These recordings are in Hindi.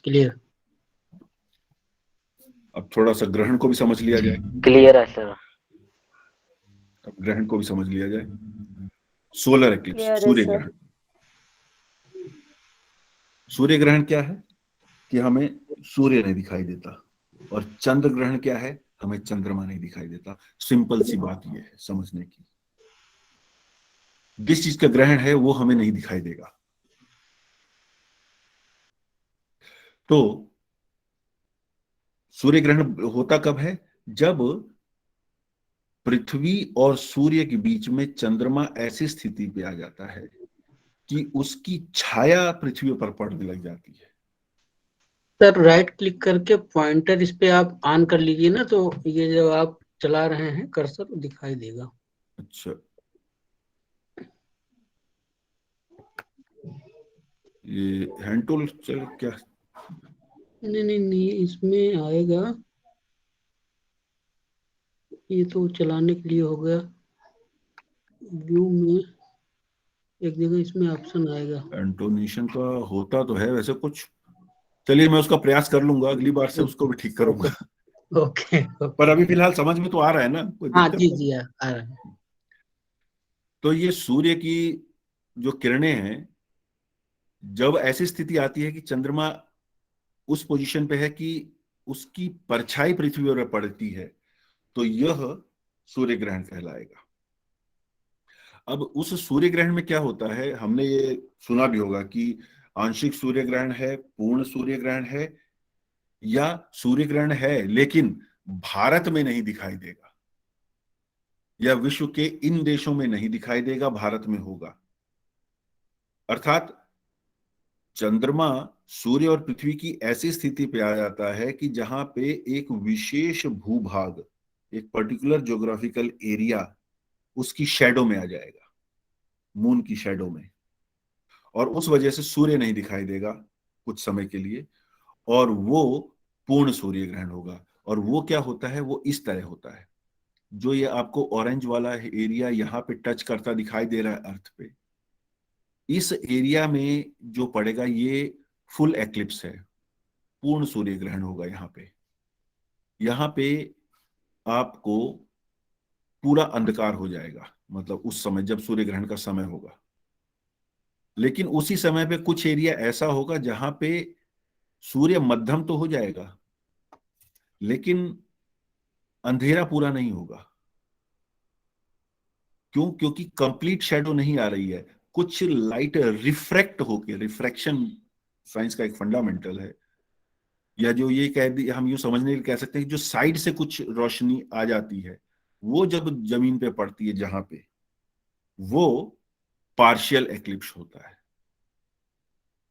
क्लियर। अब थोड़ा सा ग्रहण को भी समझ लिया जाए। क्लियर है सर। अब ग्रहण को भी समझ लिया जाए। सोलर एक्लिप्स, क्लियर है सूर्य सर। ग्रहण। सूर्य ग्रहण क्या है कि हमें सूर्य नहीं दिखाई देता, और चंद्र ग्रहण क्या है, हमें चंद्रमा नहीं दिखाई देता। सिंपल सी बात यह है समझने की। जिस चीज का ग्रहण है वो हमें नहीं दिखाई देगा। तो सूर्य ग्रहण होता कब है? जब पृथ्वी और सूर्य के बीच में चंद्रमा ऐसी स्थिति पे आ जाता है कि उसकी छाया पृथ्वी पर पड़ने लग जाती है। सर राइट क्लिक करके पॉइंटर इस पे आप ऑन कर लीजिए ना, तो ये जब आप चला रहे हैं कर्सर दिखाई देगा। अच्छा, ये हैंड टूल चल क्या? नहीं नहीं नहीं, इसमें आएगा, ये तो चलाने के लिए हो गया। व्यू में एक जगह इसमें ऑप्शन आएगा। एंटोनेशन का होता तो है वैसे कुछ। चलिए मैं उसका प्रयास कर लूंगा, अगली बार से उसको भी ठीक ओके करूंगा। ओके पर ओके। अभी फिलहाल समझ में तो आ रहा है ना, कोई हाँ दिक्कत जी तो जी, नहीं। आ रहा है। तो ये सूर्य की जो किरणें हैं, जब ऐसी स्थिति आती है कि चंद्रमा उस पोजीशन पे है कि उसकी परछाई पृथ्वी पर पड़ती है, तो यह सूर्य ग्रहण कहलाएगा। अब उस सूर्य ग्रहण में क्या होता है, हमने ये सुना भी होगा कि आंशिक सूर्य ग्रहण है, पूर्ण सूर्य ग्रहण है, या सूर्य ग्रहण है लेकिन भारत में नहीं दिखाई देगा, या विश्व के इन देशों में नहीं दिखाई देगा, भारत में होगा। अर्थात चंद्रमा सूर्य और पृथ्वी की ऐसी स्थिति पे आ जाता है कि जहां पे एक विशेष भूभाग, एक पर्टिकुलर ज्योग्राफिकल एरिया उसकी शैडो में आ जाएगा, मून की शैडो में, और उस वजह से सूर्य नहीं दिखाई देगा कुछ समय के लिए, और वो पूर्ण सूर्य ग्रहण होगा। और वो क्या होता है, वो इस तरह होता है, जो ये आपको ऑरेंज वाला एरिया यहाँ पे टच करता दिखाई दे रहा है अर्थ पे, इस एरिया में जो पड़ेगा ये फुल एक्लिप्स है, पूर्ण सूर्य ग्रहण होगा यहाँ पे। यहाँ पे आपको पूरा अंधकार हो जाएगा, मतलब उस समय जब सूर्य ग्रहण का समय होगा। लेकिन उसी समय पे कुछ एरिया ऐसा होगा जहां पे सूर्य मध्यम तो हो जाएगा, लेकिन अंधेरा पूरा नहीं होगा। क्यों? क्योंकि कंप्लीट शैडो नहीं आ रही है, कुछ लाइट रिफ्रैक्ट होके, रिफ्रैक्शन साइंस का एक फंडामेंटल है, या जो ये कह दी हम यूं समझने के लिए कह सकते हैं कि जो साइड से कुछ रोशनी आ जाती है, वो जब जमीन पे पड़ती है जहां पे, वो पार्शियल एक्लिप्स होता है।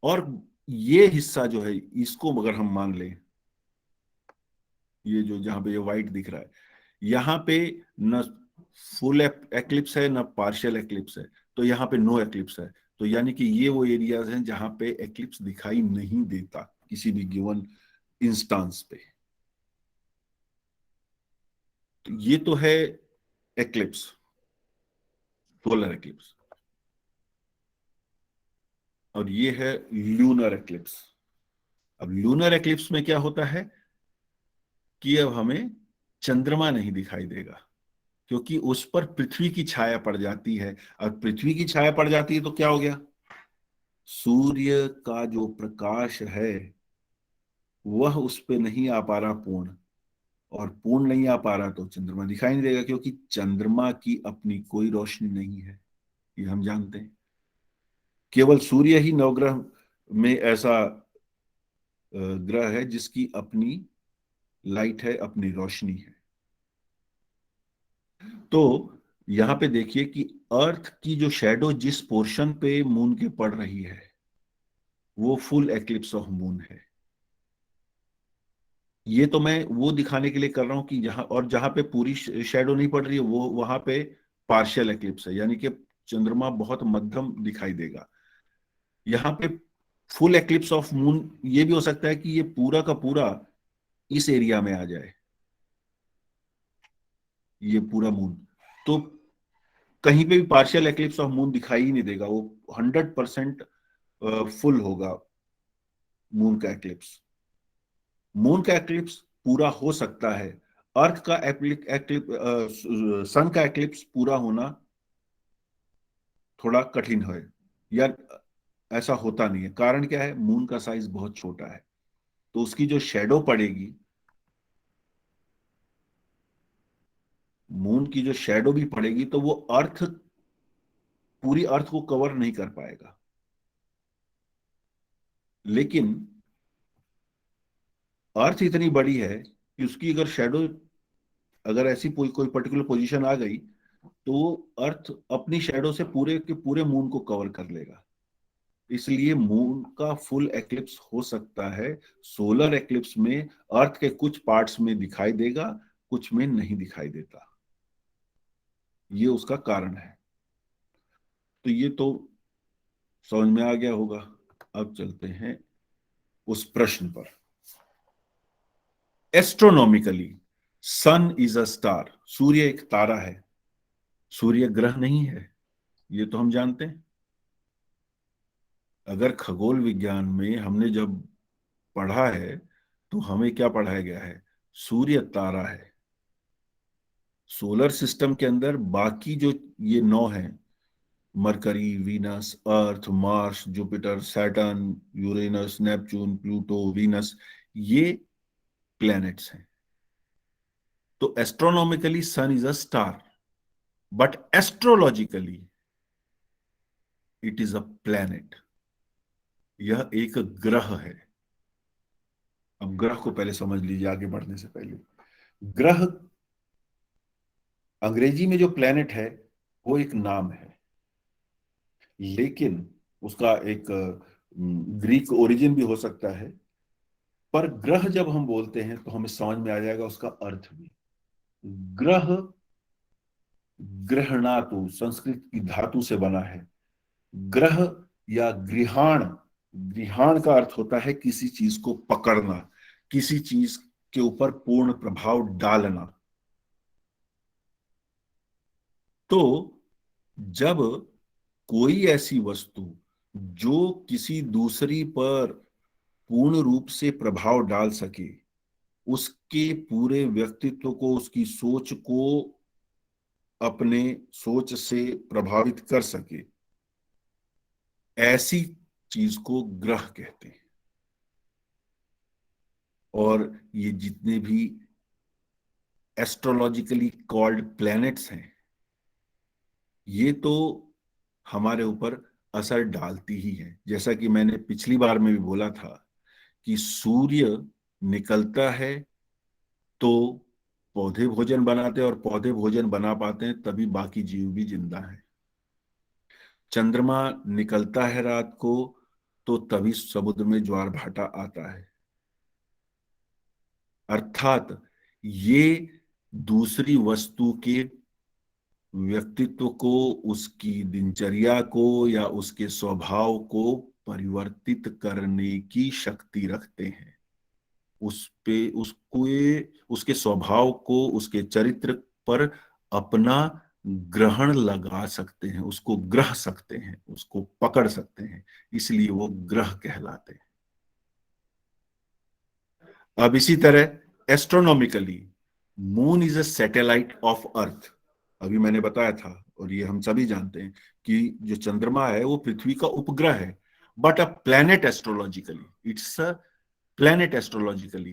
और ये हिस्सा जो है, इसको अगर हम मान लें, ये जो जहां पे ये व्हाइट दिख रहा है, यहाँ पे न फुल एक्लिप्स है न पार्शियल एक्लिप्स है, तो यहाँ पे नो एक्लिप्स है। तो यानी कि ये वो एरियाज हैं जहां पे एक्लिप्स दिखाई नहीं देता किसी भी गिवन इंस्टांस पे। तो ये तो है एक्लिप्स, सोलर एक्लिप्स। और ये है लूनर एक्लिप्स। अब लूनर एक्लिप्स में क्या होता है कि अब हमें चंद्रमा नहीं दिखाई देगा, क्योंकि उस पर पृथ्वी की छाया पड़ जाती है। और पृथ्वी की छाया पड़ जाती है तो क्या हो गया, सूर्य का जो प्रकाश है वह उस पे नहीं आ पा रहा पूर्ण, और पूर्ण नहीं आ पा रहा तो चंद्रमा दिखाई नहीं देगा, क्योंकि चंद्रमा की अपनी कोई रोशनी नहीं है, ये हम जानते हैं। केवल सूर्य ही नवग्रह में ऐसा ग्रह है जिसकी अपनी लाइट है, अपनी रोशनी है। तो यहां पे देखिए कि अर्थ की जो शैडो जिस पोर्शन पे मून के पड़ रही है, वो फुल एक्लिप्स ऑफ मून है। ये तो मैं वो दिखाने के लिए कर रहा हूं कि जहां, और जहां पे पूरी शैडो नहीं पड़ रही है वो वहां पे पार्शियल एक्लिप्स है, यानी कि चंद्रमा बहुत मध्यम दिखाई देगा। यहाँ पे फुल एक्लिप्स ऑफ मून ये भी हो सकता है कि ये पूरा का पूरा इस एरिया में आ जाए, ये पूरा मून। तो कहीं पे भी पार्शियल एक्लिप्स ऑफ मून दिखाई ही नहीं देगा, वो 100% फुल होगा। मून का एक्लिप्स। मून का एक्लिप्स पूरा हो सकता है, अर्थ का सन का एक्लिप्स पूरा होना थोड़ा कठिन है, या ऐसा होता नहीं है। कारण क्या है? मून का साइज बहुत छोटा है, तो उसकी जो शेडो पड़ेगी, मून की जो शेडो भी पड़ेगी, तो वो अर्थ, पूरी अर्थ को कवर नहीं कर पाएगा। लेकिन अर्थ इतनी बड़ी है कि उसकी अगर शेडो, अगर ऐसी कोई पर्टिकुलर पोजीशन आ गई, तो वो अर्थ अपनी शेडो से पूरे के पूरे मून को कवर कर लेगा। इसलिए मून का फुल एक्लिप्स हो सकता है। सोलर एक्लिप्स में अर्थ के कुछ पार्ट्स में दिखाई देगा, कुछ में नहीं दिखाई देता। ये उसका कारण है। तो ये तो समझ में आ गया होगा। अब चलते हैं उस प्रश्न पर। Astronomically sun is a star, सूर्य एक तारा है, सूर्य ग्रह नहीं है, ये तो हम जानते हैं। अगर खगोल विज्ञान में हमने जब पढ़ा है, तो हमें क्या पढ़ाया गया है? सूर्य तारा है। सोलर सिस्टम के अंदर बाकी जो ये नौ हैं, Mercury, Venus, Earth, Mars, Jupiter, Saturn, Uranus, Neptune, Pluto, Venus, ये प्लैनेट्स हैं। तो astronomically sun is a star, but astrologically it is a planet. यह एक ग्रह है। अब ग्रह को पहले समझ लीजिए, आगे बढ़ने से पहले। ग्रह, अंग्रेजी में जो प्लैनेट है वो एक नाम है, लेकिन उसका एक ग्रीक ओरिजिन भी हो सकता है। पर ग्रह जब हम बोलते हैं तो हमें समझ में आ जाएगा उसका अर्थ भी। ग्रह, ग्रहणातु संस्कृत की धातु से बना है। ग्रह या गृहाण, गृहाण का अर्थ होता है किसी चीज को पकड़ना, किसी चीज के ऊपर पूर्ण प्रभाव डालना। तो जब कोई ऐसी वस्तु जो किसी दूसरी पर पूर्ण रूप से प्रभाव डाल सके, उसके पूरे व्यक्तित्व को, उसकी सोच को अपने सोच से प्रभावित कर सके, ऐसी चीज को ग्रह कहते हैं। और ये जितने भी एस्ट्रोलॉजिकली कॉल्ड प्लैनेट्स हैं, ये तो हमारे ऊपर असर डालती ही है। जैसा कि मैंने पिछली बार में भी बोला था कि सूर्य निकलता है तो पौधे भोजन बनाते हैं, और पौधे भोजन बना पाते हैं तभी बाकी जीव भी जिंदा है। चंद्रमा निकलता है रात को तो तभी समुद्र में ज्वार भाटा आता है। अर्थात ये दूसरी वस्तु के व्यक्तित्व को, उसकी दिनचर्या को या उसके स्वभाव को परिवर्तित करने की शक्ति रखते हैं। उस पे उसको, उसके स्वभाव को, उसके चरित्र पर अपना ग्रहण लगा सकते हैं, उसको ग्रह सकते हैं, उसको पकड़ सकते हैं। इसलिए वो ग्रह कहलाते हैं। अब इसी तरह astronomically moon is a satellite of अर्थ। अभी मैंने बताया था, और ये हम सभी जानते हैं कि जो चंद्रमा है वो पृथ्वी का उपग्रह है, but a planet astrologically, it's a planet astrologically.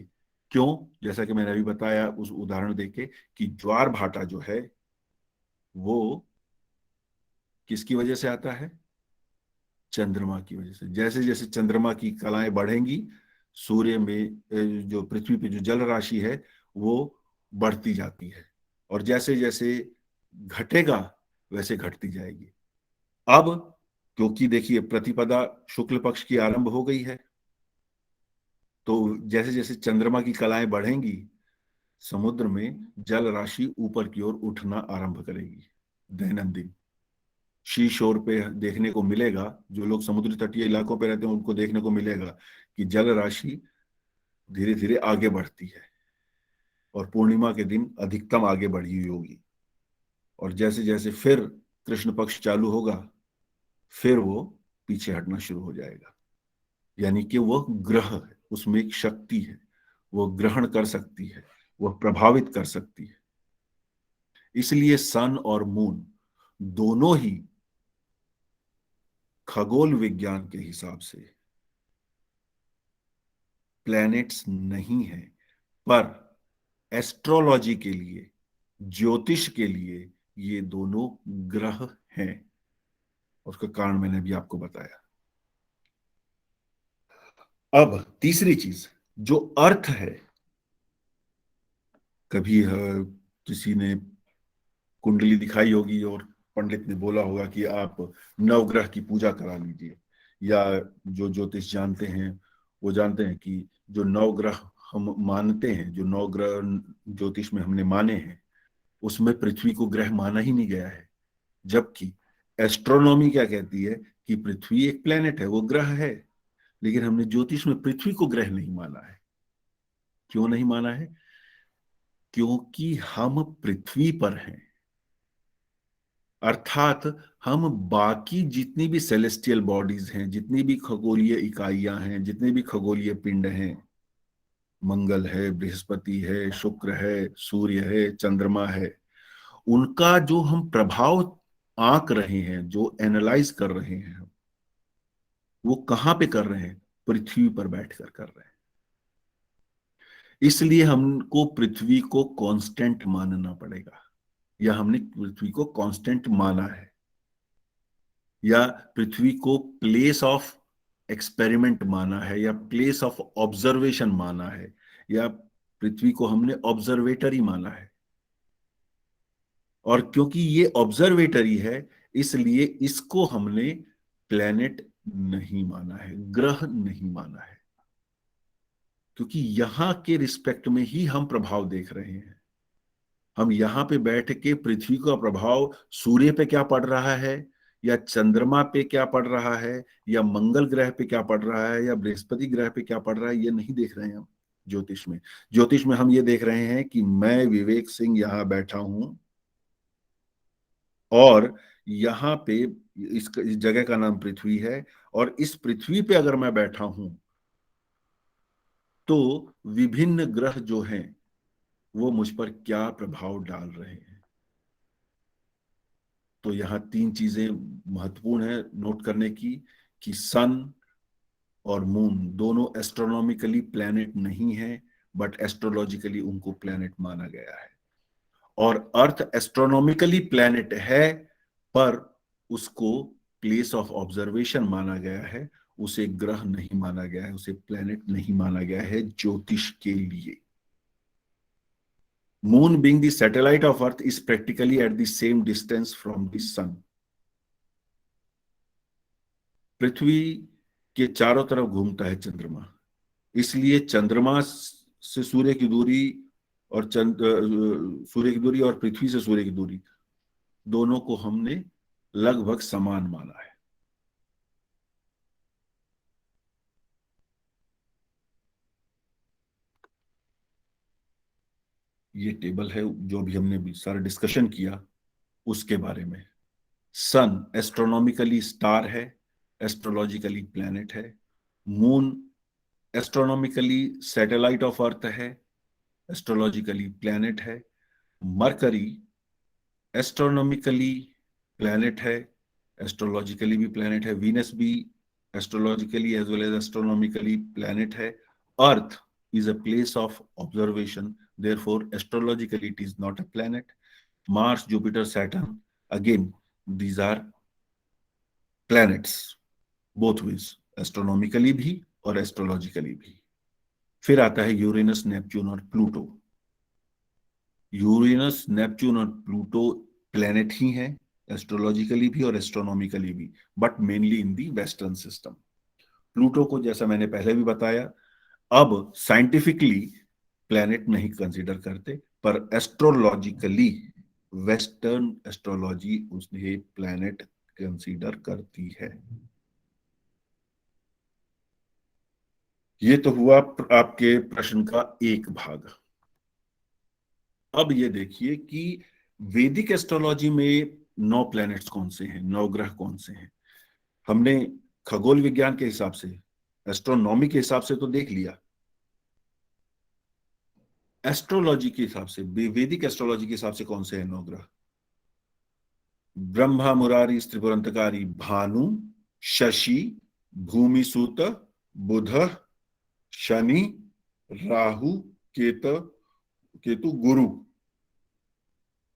क्यों? जैसा कि मैंने अभी बताया उस उदाहरण देके, कि ज्वार भाटा जो है वो किसकी वजह से आता है? चंद्रमा की वजह से। जैसे जैसे चंद्रमा की कलाएं बढ़ेंगी, सूर्य में जो पृथ्वी पे जो जल राशि है वो बढ़ती जाती है, और जैसे जैसे घटेगा वैसे घटती जाएगी। अब क्योंकि देखिए प्रतिपदा शुक्ल पक्ष की आरंभ हो गई है, तो जैसे जैसे चंद्रमा की कलाएं बढ़ेंगी, समुद्र में जल राशि ऊपर की ओर उठना आरंभ करेगी। दैनंदिन शी शोर पे देखने को मिलेगा, जो लोग समुद्र तटीय इलाकों पे रहते हैं उनको देखने को मिलेगा कि जल राशि धीरे धीरे आगे बढ़ती है, और पूर्णिमा के दिन अधिकतम आगे बढ़ी हुई होगी। और जैसे जैसे फिर कृष्ण पक्ष चालू होगा, फिर वो पीछे हटना शुरू हो जाएगा। यानी कि वह ग्रह है, उसमें एक शक्ति है, वह ग्रहण कर सकती है, वह प्रभावित कर सकती है। इसलिए सन और मून दोनों ही खगोल विज्ञान के हिसाब से प्लैनेट्स नहीं है, पर एस्ट्रोलॉजी के लिए, ज्योतिष के लिए ये दोनों ग्रह हैं। उसका कारण मैंने भी आपको बताया। अब तीसरी चीज जो अर्थ है, कभी किसी ने कुंडली दिखाई होगी और पंडित ने बोला होगा कि आप नवग्रह की पूजा करा लीजिए, या जो ज्योतिष जानते हैं वो जानते हैं कि जो नवग्रह हम मानते हैं, जो नवग्रह ज्योतिष में हमने माने हैं, उसमें पृथ्वी को ग्रह माना ही नहीं गया है। जबकि एस्ट्रोनॉमी क्या कहती है कि पृथ्वी एक प्लेनेट है, वो ग्रह है, लेकिन हमने ज्योतिष में पृथ्वी को ग्रह नहीं माना है। क्यों नहीं माना है? क्योंकि हम पृथ्वी पर हैं, अर्थात हम बाकी जितनी भी सेलेस्टियल बॉडीज हैं, जितनी भी खगोलीय इकाइयां हैं, जितने भी खगोलीय पिंड हैं, मंगल है, बृहस्पति है, शुक्र है, सूर्य है, चंद्रमा है, उनका जो हम प्रभाव आंक रहे हैं, जो एनालाइज कर रहे हैं, वो कहां पे कर रहे हैं? पृथ्वी पर बैठकर कर रहे हैं। इसलिए हमको पृथ्वी को कांस्टेंट मानना पड़ेगा, या हमने पृथ्वी को कांस्टेंट माना है, या पृथ्वी को प्लेस ऑफ एक्सपेरिमेंट माना है, या प्लेस ऑफ ऑब्जर्वेशन माना है, या पृथ्वी को हमने ऑब्जर्वेटरी माना है। और क्योंकि ये ऑब्जर्वेटरी है, इसलिए इसको हमने प्लेनेट नहीं माना है, ग्रह नहीं माना है, क्योंकि यहां के रिस्पेक्ट में ही हम प्रभाव देख रहे हैं। हम यहां पे बैठ के पृथ्वी का प्रभाव सूर्य पे क्या पड़ रहा है, या चंद्रमा पे क्या पड़ रहा है, या मंगल ग्रह पे क्या पड़ रहा है, या बृहस्पति ग्रह पे क्या पड़ रहा है, ये नहीं देख रहे हैं हम ज्योतिष में। ज्योतिष में हम ये देख रहे हैं कि मैं विवेक सिंह यहां बैठा हूं, और यहाँ पे इस जगह का नाम पृथ्वी है, और इस पृथ्वी पे अगर मैं बैठा हूं तो विभिन्न ग्रह जो हैं वो मुझ पर क्या प्रभाव डाल रहे हैं। तो यहाँ तीन चीजें महत्वपूर्ण है नोट करने की, कि सन और मून दोनों एस्ट्रोनॉमिकली प्लैनेट नहीं है, बट एस्ट्रोलॉजिकली उनको प्लैनेट माना गया है। और अर्थ एस्ट्रोनॉमिकली प्लैनेट है, पर उसको प्लेस ऑफ ऑब्जर्वेशन माना गया है, उसे ग्रह नहीं माना गया है, उसे प्लैनेट नहीं माना गया है ज्योतिष के लिए। Moon being the satellite of earth is practically at the same distance from the sun. पृथ्वी के चारों तरफ घूमता है चंद्रमा, इसलिए चंद्रमा से सूर्य की दूरी, और सूर्य की दूरी और पृथ्वी से सूर्य की दूरी दोनों को हमने लगभग समान माना है। ये टेबल है जो भी हमने सारा डिस्कशन किया उसके बारे में। सन एस्ट्रोनॉमिकली स्टार है, एस्ट्रोलॉजिकली प्लैनेट है। Moon astronomically satellite of earth है, एस्ट्रोलॉजिकली प्लैनेट है। मरकरी एस्ट्रोनॉमिकली प्लैनेट है, एस्ट्रोलॉजिकली भी प्लैनेट है। वीनस भी astrologically as well as astronomically planet है। Earth is a place of observation, therefore astrologically it is not a planet. Mars, Jupiter, Saturn, again these are planets, both ways, astronomically भी और एस्ट्रोलॉजिकली भी। फिर आता है यूरेनस, नेपच्यून और प्लूटो। यूरेनस, नेपच्यून और प्लूटो प्लेनेट ही हैं, एस्ट्रोलॉजिकली भी और एस्ट्रोनॉमिकली भी, but mainly in the western system. Pluto को जैसा मैंने पहले भी बताया, अब साइंटिफिकली प्लेनेट नहीं कंसीडर करते, पर एस्ट्रोलॉजिकली वेस्टर्न एस्ट्रोलॉजी उसे प्लेनेट कंसीडर करती है। ये तो हुआ आपके प्रश्न का एक भाग। अब ये देखिए कि वैदिक एस्ट्रोलॉजी में 9 प्लैनेट्स कौन से हैं, 9 ग्रह कौन से हैं। हमने खगोल विज्ञान के हिसाब से एस्ट्रोनॉमी के हिसाब से तो देख लिया, एस्ट्रोलॉजी के हिसाब से, वैदिक एस्ट्रोलॉजी के हिसाब से कौन से हैं 9 ग्रह? ब्रह्मा मुरारी त्रिपुरंतकारी भानु, शशि, भूमि सूत, बुध, शनि, राहु, केतु, केतु गुरु।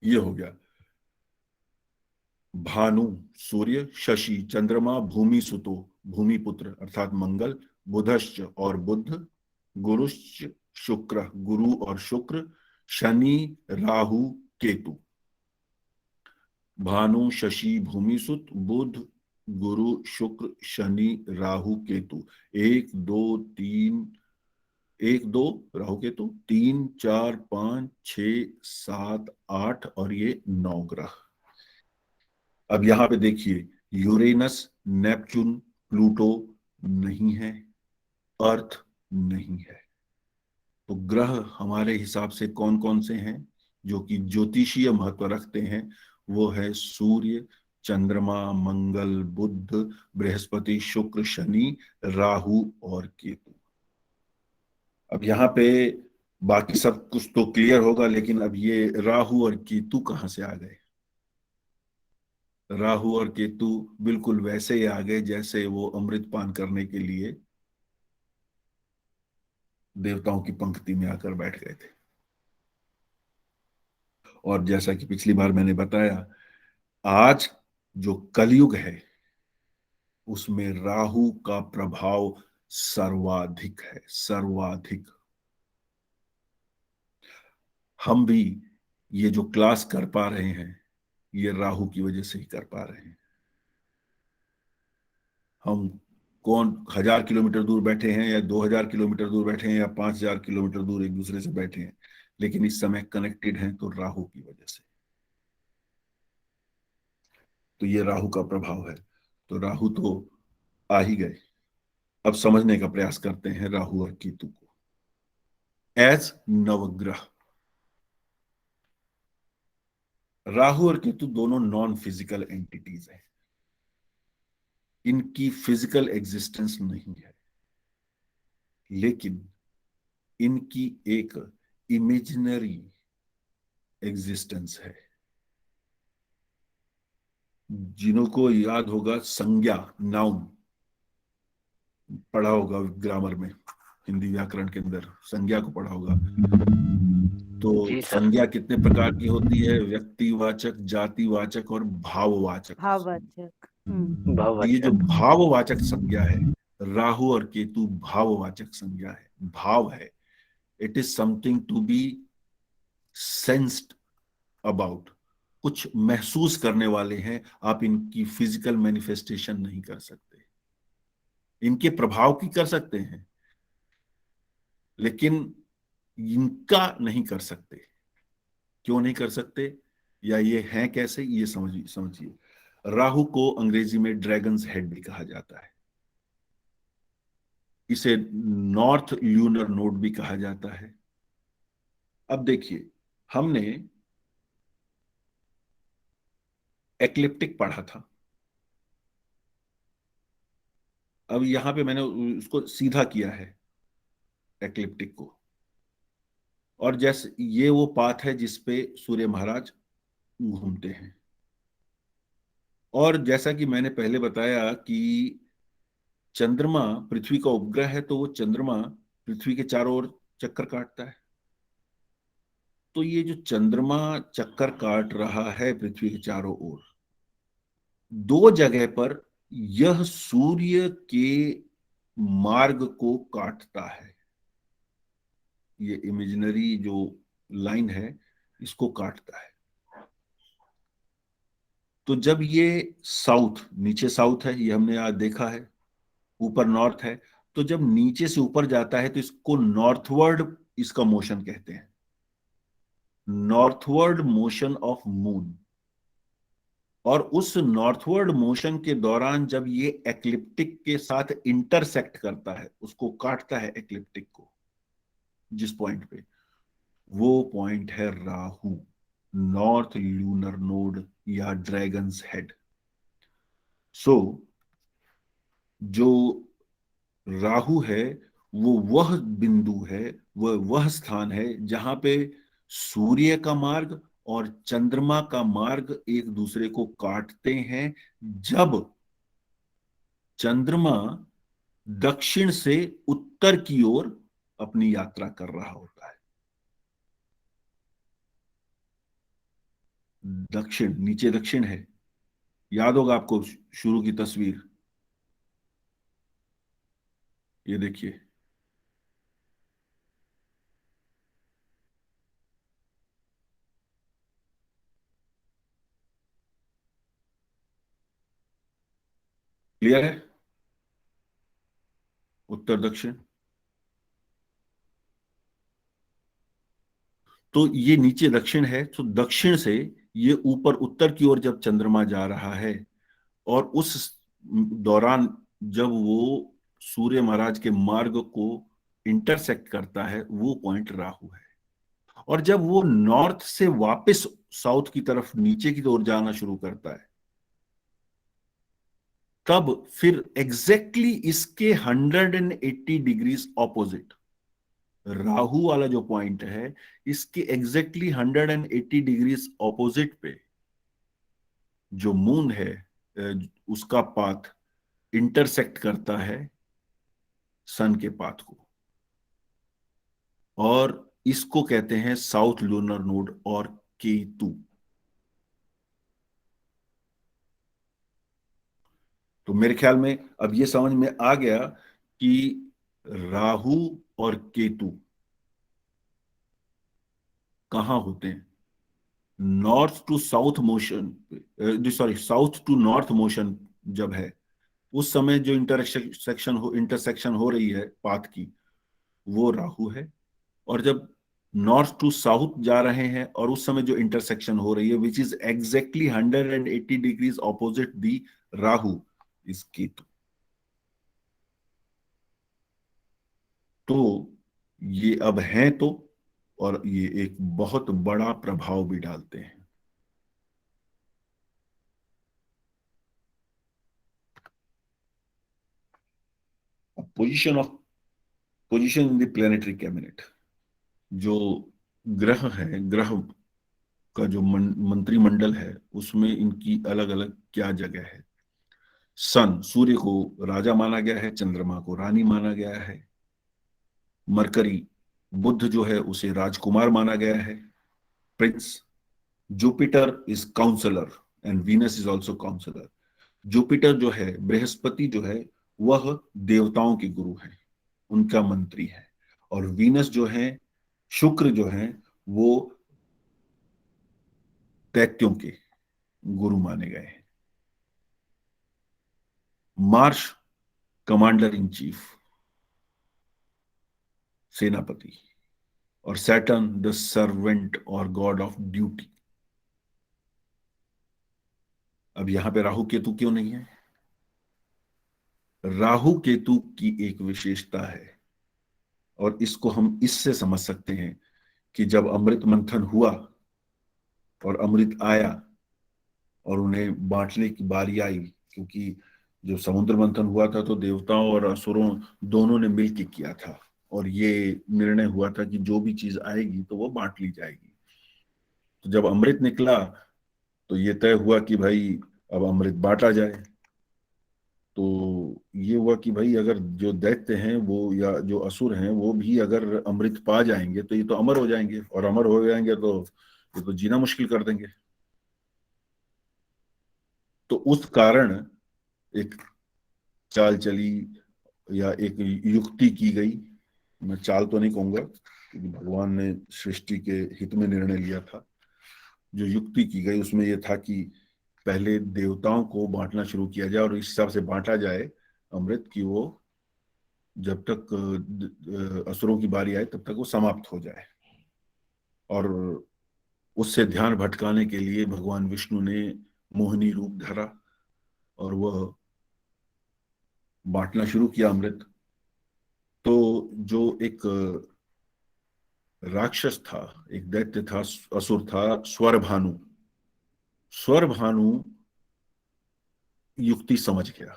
ये हो गया। भानु सूर्य, शशि चंद्रमा, भूमि सुतो भूमि पुत्र अर्थात मंगल, बुधश्च और बुध, गुरुश्च शुक्र गुरु और शुक्र, शनि राहु केतु। भानु शशि भूमि सुत बुध गुरु शुक्र शनि राहु केतु। एक दो तीन, एक दो राहु केतु, 3 4 5 6 7 8 और ये 9 ग्रह। अब यहां पे देखिए, यूरेनस, नेपच्यून, प्लूटो नहीं है, अर्थ नहीं है। तो ग्रह हमारे हिसाब से कौन कौन से हैं जो कि ज्योतिषीय महत्व रखते हैं? वो है सूर्य, चंद्रमा, मंगल, बुध, बृहस्पति, शुक्र, शनि, राहु और केतु। अब यहाँ पे बाकी सब कुछ तो क्लियर होगा, लेकिन अब ये राहु और केतु कहाँ से आ गए? राहु और केतु बिल्कुल वैसे ही आ गए जैसे वो अमृत पान करने के लिए देवताओं की पंक्ति में आकर बैठ गए थे। और जैसा कि पिछली बार मैंने बताया, आज जो कलयुग है उसमें राहु का प्रभाव सर्वाधिक है, सर्वाधिक। हम भी ये जो क्लास कर पा रहे हैं ये राहु की वजह से ही कर पा रहे हैं। हम कौन 1000 किलोमीटर दूर बैठे हैं या 2000 किलोमीटर दूर बैठे हैं या 5000 किलोमीटर दूर एक दूसरे से बैठे हैं, लेकिन इस समय कनेक्टेड हैं तो राहु की वजह से। तो ये राहु का प्रभाव है। तो राहु तो आ ही गए। अब समझने का प्रयास करते हैं राहु और केतु को एज नवग्रह। राहु और केतु दोनों नॉन फिजिकल एंटिटीज हैं, इनकी फिजिकल एग्जिस्टेंस नहीं है, लेकिन इनकी एक इमेजिनरी एग्जिस्टेंस है। जिनको याद होगा संज्ञा, नाउन पढ़ा होगा ग्रामर में, हिंदी व्याकरण के अंदर संज्ञा को पढ़ा होगा। तो जी सर। संज्ञा कितने प्रकार की होती है? व्यक्तिवाचक, जातिवाचक और भाववाचक। भाववाचक। तो ये जो भाववाचक। भाववाचक संज्ञा है, राहु और केतु भाववाचक संज्ञा है, भाव है। It is something to be sensed about, कुछ महसूस करने वाले हैं। आप इनकी फिजिकल मैनिफेस्टेशन नहीं कर सकते, इनके प्रभाव की कर सकते हैं लेकिन इनका नहीं कर सकते। क्यों नहीं कर सकते या ये हैं कैसे, ये समझिए। राहु को अंग्रेजी में ड्रैगन्स हेड भी कहा जाता है, इसे नॉर्थ ल्यूनर नोड भी कहा जाता है। अब देखिए, हमने एक्लिप्टिक पढ़ा था, अब यहां पे मैंने उसको सीधा किया है एक्लिप्टिक को। और जैसे ये वो पाथ है जिसपे सूर्य महाराज घूमते हैं। और जैसा कि मैंने पहले बताया कि चंद्रमा पृथ्वी का उपग्रह है, तो वो चंद्रमा पृथ्वी के चारों ओर चक्कर काटता है। तो ये जो चंद्रमा चक्कर काट रहा है पृथ्वी के चारों ओर, दो जगह पर यह सूर्य के मार्ग को काटता है। ये इमेजिनरी जो लाइन है इसको काटता है। तो जब ये साउथ, नीचे साउथ है, ये हमने आज देखा है, ऊपर नॉर्थ है, तो जब नीचे से ऊपर जाता है तो इसको नॉर्थवर्ड इसका मोशन कहते हैं, नॉर्थवर्ड मोशन ऑफ मून। और उस नॉर्थवर्ड मोशन के दौरान जब ये एक्लिप्टिक के साथ इंटरसेक्ट करता है, उसको काटता है एक्लिप्टिक को, जिस पॉइंट पे, वो पॉइंट है राहु, नॉर्थ ल्यूनर नोड या ड्रैगन्स हेड। सो जो राहु है वो वह बिंदु है, वह स्थान है जहां पे सूर्य का मार्ग और चंद्रमा का मार्ग एक दूसरे को काटते हैं, जब चंद्रमा दक्षिण से उत्तर की ओर अपनी यात्रा कर रहा होता है। दक्षिण, नीचे दक्षिण है, याद होगा आपको शुरू की तस्वीर, ये देखिए। क्लियर है, उत्तर दक्षिण। तो ये नीचे दक्षिण है, तो दक्षिण से ये ऊपर उत्तर की ओर जब चंद्रमा जा रहा है, और उस दौरान जब वो सूर्य महाराज के मार्ग को इंटरसेक्ट करता है, वो पॉइंट राहु है। और जब वो नॉर्थ से वापस साउथ की तरफ नीचे की ओर जाना शुरू करता है, तब फिर एग्जैक्टली इसके 180 डिग्रीज ऑपोजिट राहु वाला जो पॉइंट है, इसके एग्जैक्टली 180 डिग्रीज ऑपोजिट पे जो मून है, उसका पाथ इंटरसेक्ट करता है सन के पाथ को, और इसको कहते हैं साउथ लूनर नोड और केतु। तो मेरे ख्याल में अब ये समझ में आ गया कि राहु और केतु कहाँ होते हैं। North to south motion, sorry south to north motion जब है, उस समय जो इंटरसेक्शन हो रही है पाथ की, वो राहु है। और जब नॉर्थ टू साउथ जा रहे हैं और उस समय जो इंटरसेक्शन हो रही है, which is exactly 180 degrees opposite the Rahu, is Ketu. तो ये अब हैं तो, और ये एक बहुत बड़ा प्रभाव भी डालते हैं। Position in the planetary cabinet, जो ग्रह है, ग्रह का जो मंत्रिमंडल है, उसमें इनकी अलग अलग क्या जगह है। सन, सूर्य को राजा माना गया है, चंद्रमा को रानी माना गया है। मरकरी, बुध जो है उसे राजकुमार माना गया है, prince. Jupiter is counsellor and Venus is also counsellor. Jupiter जो है, बृहस्पति जो है, वह देवताओं के गुरु है, उनका मंत्री है। और वीनस जो है, शुक्र जो है, वो दैत्यों के गुरु माने गए हैं। मार्स, कमांडर इन चीफ, सेनापति। और सैटर्न, द सर्वेंट और गॉड ऑफ ड्यूटी। अब यहां पे राहु केतु क्यों नहीं है? राहु केतु की एक विशेषता है, और इसको हम इससे समझ सकते हैं कि जब अमृत मंथन हुआ और अमृत आया और उन्हें बांटने की बारी आई, क्योंकि जब समुद्र मंथन हुआ था तो देवताओं और असुरों दोनों ने मिलकर किया था, और ये निर्णय हुआ था कि जो भी चीज आएगी तो वो बांट ली जाएगी। तो जब अमृत निकला तो ये तय हुआ कि भाई अब अमृत बांटा जाए। तो ये हुआ कि भाई अगर जो दैत्य हैं वो, या जो असुर हैं वो भी अगर अमृत पा जाएंगे तो ये तो अमर हो जाएंगे, और अमर हो जाएंगे तो ये तो जीना मुश्किल कर देंगे। तो उस कारण एक चाल चली, या एक युक्ति की गई। मैं चाल तो नहीं कहूंगा, क्योंकि भगवान ने सृष्टि के हित में निर्णय लिया था। जो युक्ति की गई उसमें यह था कि पहले देवताओं को बांटना शुरू किया जाए, और इस हिसाब से बांटा जाए अमृत की वो जब तक असुरों की बारी आए तब तक वो समाप्त हो जाए। और उससे ध्यान भटकाने के लिए भगवान विष्णु ने मोहिनी रूप धरा, और वह बांटना शुरू किया अमृत। तो जो एक राक्षस था, एक दैत्य था, असुर था, स्वरभानु। स्वरभानु युक्ति समझ गया,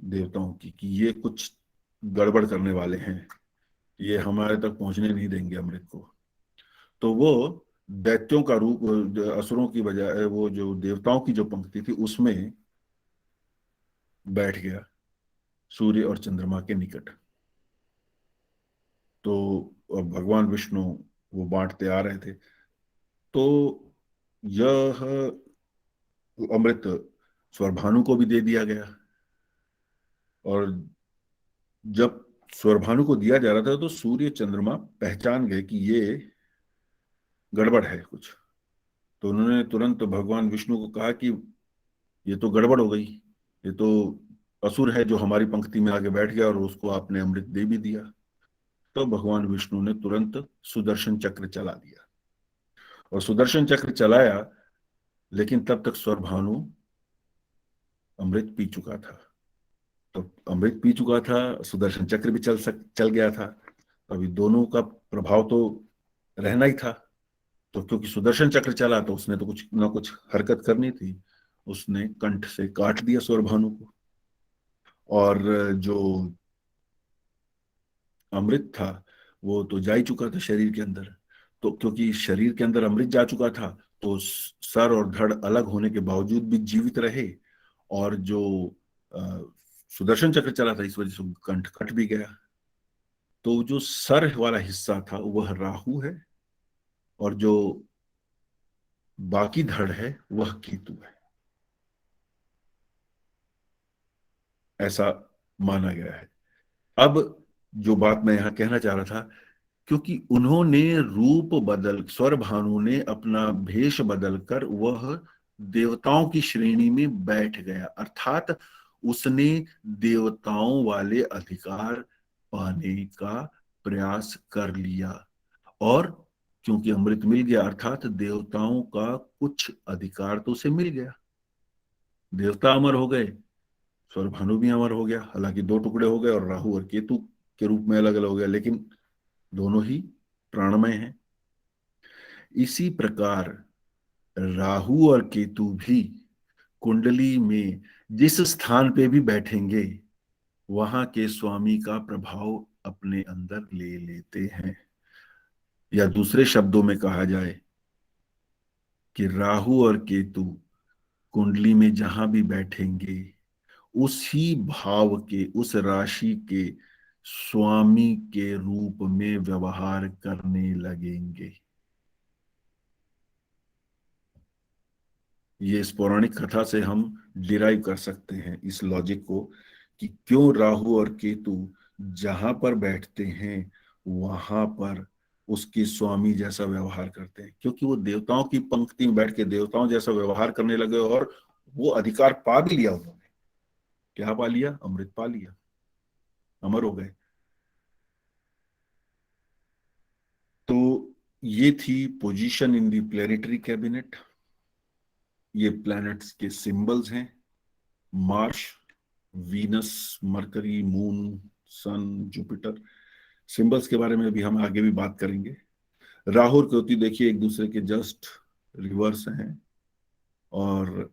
देवताओं की कि ये कुछ गड़बड़ करने वाले हैं, ये हमारे तक पहुंचने नहीं देंगे अमृत को। तो वो दैत्यों का रूप, असुरों की बजाय वो जो देवताओं की जो पंक्ति थी उसमें बैठ गया, सूर्य और चंद्रमा के निकट। तो अब भगवान विष्णु वो बांटते आ रहे थे, तो यह अमृत स्वरभानु को भी दे दिया गया। और जब स्वरभानु को दिया जा रहा था तो सूर्य चंद्रमा पहचान गए कि ये गड़बड़ है कुछ। तो उन्होंने तुरंत भगवान विष्णु को कहा कि ये तो गड़बड़ हो गई, ये तो असुर है जो हमारी पंक्ति में आगे बैठ गया और उसको आपने अमृत दे भी दिया। तो भगवान विष्णु ने तुरंत सुदर्शन चक्र चला दिया, और सुदर्शन चक्र चलाया, लेकिन तब तक स्वरभानु अमृत पी चुका था। तो अमृत पी चुका था, सुदर्शन चक्र भी चल गया था। अभी दोनों का प्रभाव तो रहना ही था। तो क्योंकि सुदर्शन चक्र चला तो उसने तो कुछ ना कुछ हरकत करनी थी, उसने कंठ से काट दिया स्वरभानु को। और जो अमृत था वो तो जा ही चुका था शरीर के अंदर। तो क्योंकि शरीर के अंदर अमृत जा चुका था, तो सर और धड़ अलग होने के बावजूद भी जीवित रहे। और जो अ, सुदर्शन चक्र चला था, इस वजह से कंठ कट भी गया। तो जो सर वाला हिस्सा था वह राहु है, और जो बाकी धड़ है वह केतु है, ऐसा माना गया है। अब जो बात मैं यहाँ कहना चाह रहा था, क्योंकि उन्होंने रूप बदल, स्वर भानु ने अपना भेष बदलकर वह देवताओं की श्रेणी में बैठ गया, अर्थात उसने देवताओं वाले अधिकार पाने का प्रयास कर लिया। और क्योंकि अमृत मिल गया, अर्थात देवताओं का कुछ अधिकार तो उसे मिल गया। देवता अमर हो गए, स्वर भानु भी अमर हो गया। हालांकि दो टुकड़े हो गए और राहु और केतु के रूप में अलग अलग हो गया, लेकिन दोनों ही प्राणमय हैं। इसी प्रकार राहु और केतु भी कुंडली में जिस स्थान पे भी बैठेंगे वहां के स्वामी का प्रभाव अपने अंदर ले लेते हैं। या दूसरे शब्दों में कहा जाए कि राहु और केतु कुंडली में जहां भी बैठेंगे उसी भाव के, उस राशि के स्वामी के रूप में व्यवहार करने लगेंगे। ये इस पौराणिक कथा से हम डिराइव कर सकते हैं इस लॉजिक को, कि क्यों राहु और केतु जहां पर बैठते हैं वहां पर उसके स्वामी जैसा व्यवहार करते हैं। क्योंकि वो देवताओं की पंक्ति में बैठ के देवताओं जैसा व्यवहार करने लगे, और वो अधिकार पा भी लिया उन्होंने। क्या पा लिया? अमृत पा लिया, अमर हो गए। तो ये थी position in the planetary cabinet. ये प्लैनेट्स के सिंबल्स हैं, मार्स, वीनस, मरकरी, मून, सन, जुपिटर। सिंबल्स के बारे में भी हम आगे भी बात करेंगे। राहु और केतु देखिए एक दूसरे के जस्ट रिवर्स हैं, और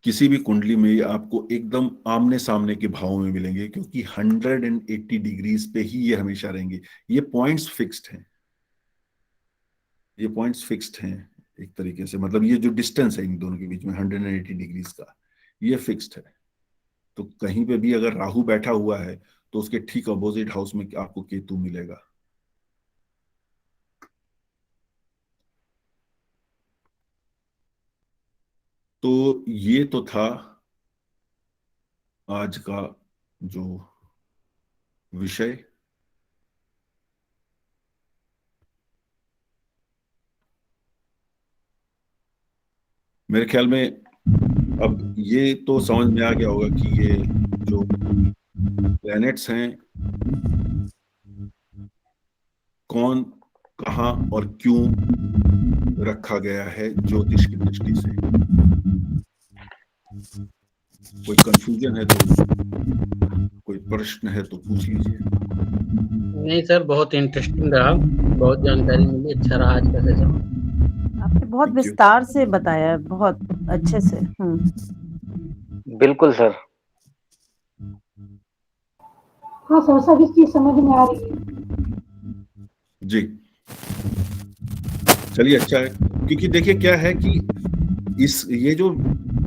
किसी भी कुंडली में ये आपको एकदम आमने सामने के भावों में मिलेंगे, क्योंकि 180 डिग्रीज पे ही ये हमेशा रहेंगे। ये पॉइंट्स फिक्स्ड हैं, ये पॉइंट्स फिक्स्ड हैं एक तरीके से। मतलब ये जो डिस्टेंस है इन दोनों के बीच में 180 डिग्रीज का, ये फिक्स्ड है। तो कहीं पे भी अगर राहु बैठा हुआ है तो उसके ठीक अपोजिट हाउस में आपको केतु मिलेगा। तो ये तो था आज का जो विषय। मेरे ख्याल में अब ये तो समझ में आ गया होगा कि ये जो प्लैनेट्स हैं कौन, कहाँ और क्यों रखा गया है ज्योतिष की दृष्टि से। कोई कंफ्यूजन है तो, कोई प्रश्न है तो पूछ लीजिए। नहीं सर, बहुत इंटरेस्टिंग रहा, बहुत जानकारी मिली, अच्छा रहा आज का सेशन। आपने बहुत थैंक यू। विस्तार से बताया, बहुत अच्छे से। बिल्कुल सर। हाँ सर, सभी चीज समझ में आ रही है। जी चलिए, अच्छा है, क्योंकि देखिए क्या है कि ये जो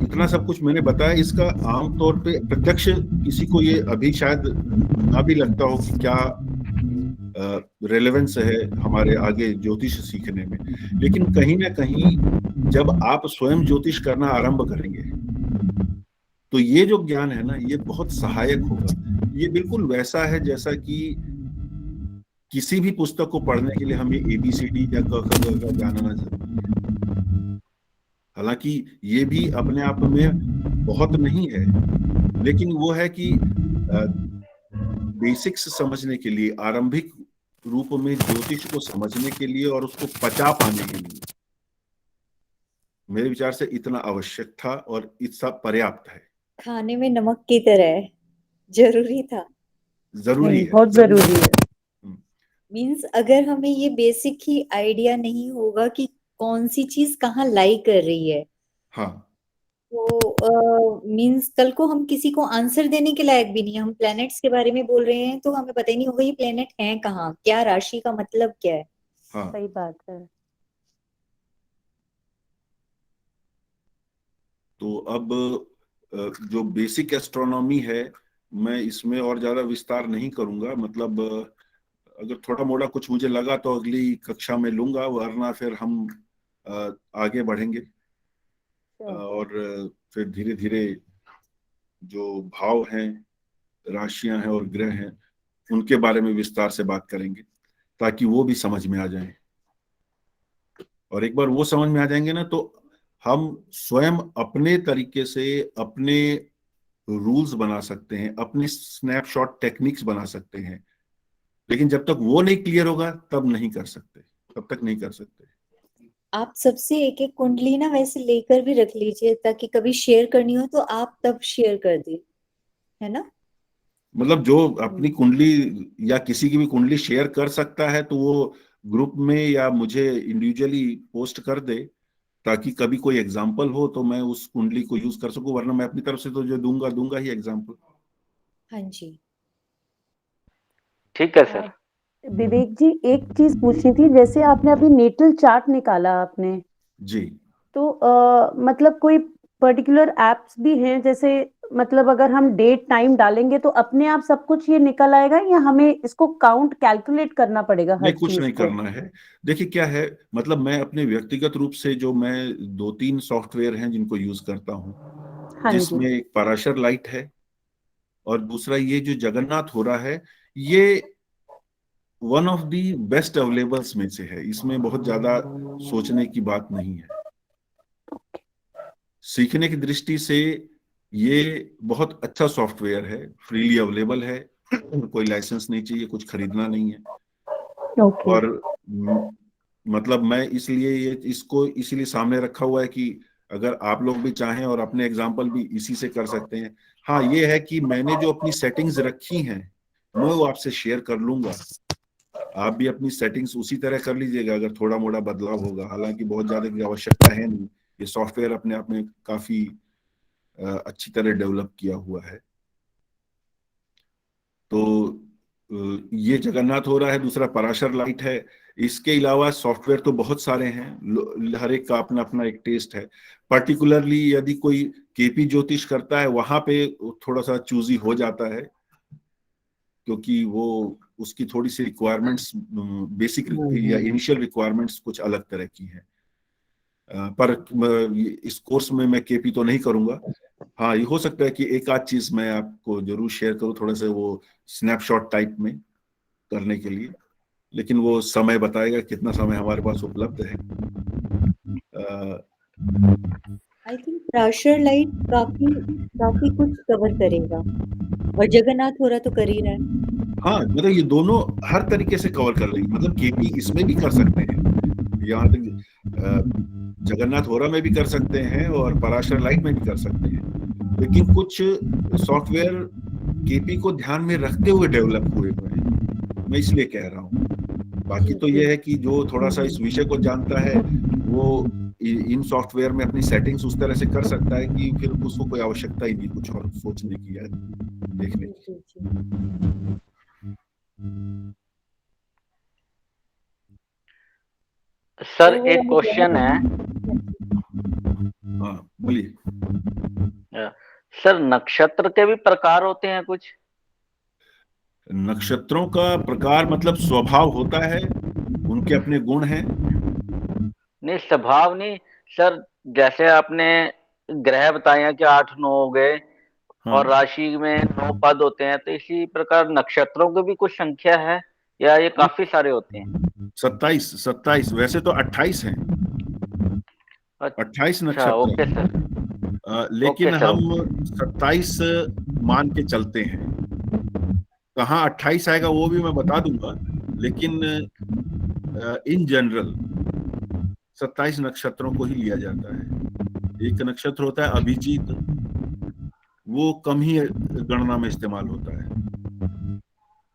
इतना सब कुछ मैंने बताया, इसका आमतौर पे प्रत्यक्ष किसी को ये अभी शायद ना भी लगता हो कि क्या रेलेवेंस है हमारे आगे ज्योतिष सीखने में, लेकिन कहीं ना कहीं जब आप स्वयं ज्योतिष करना आरंभ करेंगे तो ये जो ज्ञान है ना, ये बहुत सहायक होगा। ये बिल्कुल वैसा है जैसा कि किसी भी पुस्तक को पढ़ने के लिए हमें ABCD या क ख ग घ जानना जरूरी है। हालांकि ये भी अपने आप में बहुत नहीं है, लेकिन वो है कि बेसिक्स समझने के लिए, आरंभिक रूप में ज्योतिष को समझने के लिए और उसको पचा पाने के लिए मेरे विचार से इतना आवश्यक था और इतना पर्याप्त है। खाने में नमक की तरह है, जरूरी था, जरूरी है, बहुत जरूरी है। मीन्स अगर हमें ये बेसिक ही आइडिया नहीं होगा कि कौन सी चीज कहाँ लाई कर रही है, हाँ, तो मीन्स कल को हम किसी को आंसर देने के लायक भी नहीं है। हम प्लैनेट्स के बारे में बोल रहे हैं तो हमें पता ही नहीं होगा ये प्लैनेट है कहाँ, क्या राशि का मतलब क्या है। हाँ, सही बात है। तो अब जो बेसिक एस्ट्रोनॉमी है, मैं इसमें और ज्यादा विस्तार नहीं करूंगा। मतलब अगर थोड़ा मोड़ा कुछ मुझे लगा तो अगली कक्षा में लूंगा, वरना फिर हम आगे बढ़ेंगे और फिर धीरे धीरे जो भाव हैं, राशियां हैं और ग्रह हैं, उनके बारे में विस्तार से बात करेंगे ताकि वो भी समझ में आ जाए। और एक बार वो समझ में आ जाएंगे ना, तो हम स्वयं अपने तरीके से अपने रूल्स बना सकते हैं, अपनी स्नैपशॉट टेक्निक्स बना सकते हैं। लेकिन जब तक वो नहीं क्लियर होगा तब नहीं कर सकते, तब तक नहीं कर सकते। आप सबसे एक एक कुंडली ना वैसे लेकर भी रख लीजिए, ताकि कभी शेयर करनी हो तो आप तब शेयर कर दे, है ना। मतलब जो अपनी कुंडली या किसी की भी कुंडली शेयर कर सकता है तो वो ग्रुप में या मुझे इंडिविजुअली पोस्ट कर दे, ताकि कभी कोई एग्जाम्पल हो तो मैं उस कुंडली को यूज कर सकूं, वरना मैं अपनी तरफ से तो जो दूंगा दूंगा ही एग्जाम्पल। हाँ जी, ठीक है सर। विवेक जी, एक चीज पूछनी थी, जैसे आपने अभी नेटल चार्ट निकाला आपने, जी, तो मतलब कोई पर्टिकुलर एप्स भी हैं, जैसे मतलब अगर हम डेट टाइम डालेंगे तो अपने आप सब कुछ ये निकल आएगा, या हमें इसको काउंट कैलकुलेट करना पड़ेगा नहीं, हर कुछ चीज नहीं को? करना है। देखिए क्या है, मतलब मैं अपने व्यक्तिगत रूप से जो मैं 2-3 सॉफ्टवेयर हैं जिनको यूज करता हूँ, हाँ जी। जिसमें एक पराशर लाइट है और दूसरा ये जो जगन्नाथ हो रहा है, ये one of the best availables में से है। इसमें बहुत ज्यादा सोचने की बात नहीं है। सीखने की दृष्टि से ये बहुत अच्छा सॉफ्टवेयर है, फ्रीली अवेलेबल है, कोई लाइसेंस नहीं चाहिए, कुछ खरीदना नहीं है। ओके। और मतलब मैं इसलिए ये इसको इसीलिए सामने रखा हुआ है कि अगर आप लोग भी चाहें और अपने एग्जाम्पल भी इसी से कर सकते हैं। हाँ, ये है कि मैंने जो अपनी सेटिंग्स रखी हैं मैं वो आपसे शेयर कर लूंगा, आप भी अपनी सेटिंग्स उसी तरह कर लीजिएगा अगर थोड़ा मोड़ा बदलाव होगा। हालांकि बहुत ज्यादा की आवश्यकता है नहीं, ये सॉफ्टवेयर अपने आप में काफी अच्छी तरह डेवलप किया हुआ है। तो ये जगन्नाथ हो रहा है, दूसरा पराशर लाइट है। इसके अलावा सॉफ्टवेयर तो बहुत सारे हैं, हर एक का अपना अपना एक टेस्ट है। पर्टिकुलरली यदि कोई केपी ज्योतिष करता है वहां पे थोड़ा सा चूजी हो जाता है, क्योंकि वो उसकी थोड़ी सी रिक्वायरमेंट्स, बेसिक या इनिशियल रिक्वायरमेंट्स कुछ अलग तरह की हैं। पर इस कोर्स में मैं केपी तो नहीं करूंगा। हाँ, ये हो सकता है कि एक आध चीज मैं आपको जरूर शेयर करूं, थोड़ा सा वो स्नैपशॉट टाइप में करने के लिए, लेकिन वो समय बताएगा कितना समय हमारे पास उपलब्ध है। आई थिंक प्राशर लाइट काफी काफी कुछ कवर करेगा, और जगन्नाथ हो रहा तो कर ही रहा है। हाँ, मतलब ये दोनों हर तरीके से कवर कर लेंगे। मतलब केपी इसमें भी कर सकते हैं, यहाँ तक जगन्नाथ होरा में भी कर सकते हैं और पराशर लाइट में भी कर सकते हैं। लेकिन कुछ सॉफ्टवेयर केपी को ध्यान में रखते हुए डेवलप हुए हैं, मैं इसलिए कह रहा हूँ। बाकी तो ये है कि जो थोड़ा सा इस विषय को जानता है वो इन सॉफ्टवेयर में अपनी सेटिंग्स उस तरह से कर सकता है कि फिर उसको कोई आवश्यकता ही नहीं कुछ और सोचने की या देखने की। सर एक क्वेश्चन है। हाँ बोलिए। सर नक्षत्र के भी प्रकार होते हैं कुछ? नक्षत्रों का प्रकार मतलब स्वभाव होता है, उनके अपने गुण हैं। नहीं स्वभाव नहीं सर, जैसे आपने ग्रह बताया कि 8-9 हो गए और राशि में 9 पद होते हैं, तो इसी प्रकार नक्षत्रों की भी कुछ संख्या है या ये काफी सारे होते हैं? 27 वैसे तो 28 हैं, 28 नक्षत्र ओके सर। लेकिन ओके सर। हम 27 मान के चलते हैं। कहाँ 28 आएगा वो भी मैं बता दूंगा, लेकिन इन जनरल 27 नक्षत्रों को ही लिया जाता है। एक नक्षत्र होता है अभिजीत, वो कम ही गणना में इस्तेमाल होता है,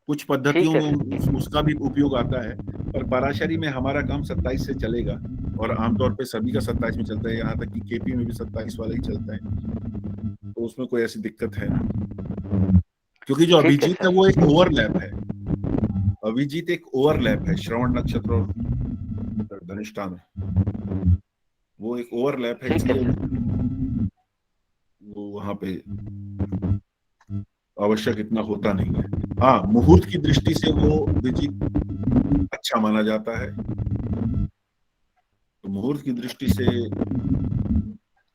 कुछ पद्धतियों में उसका भी उपयोग आता है, पर पराशरी में हमारा काम 27 से चलेगा और आमतौर पे सभी का 27 में चलता है, यहाँ तक कि केपी में भी 27 वाला ही चलता है, तो उसमें कोई ऐसी दिक्कत है नहीं। क्योंकि जो अभिजीत है वो एक ओवरलैप है, अभिजीत एक ओवरलैप है श्रवण नक्षत्र और धनिष्ठा में, वो एक ओवरलैप है, इसलिए वो वहां पे आवश्यक इतना होता नहीं है। हाँ, मुहूर्त की दृष्टि से वो अभिजीत अच्छा माना जाता है, तो मुहूर्त की दृष्टि से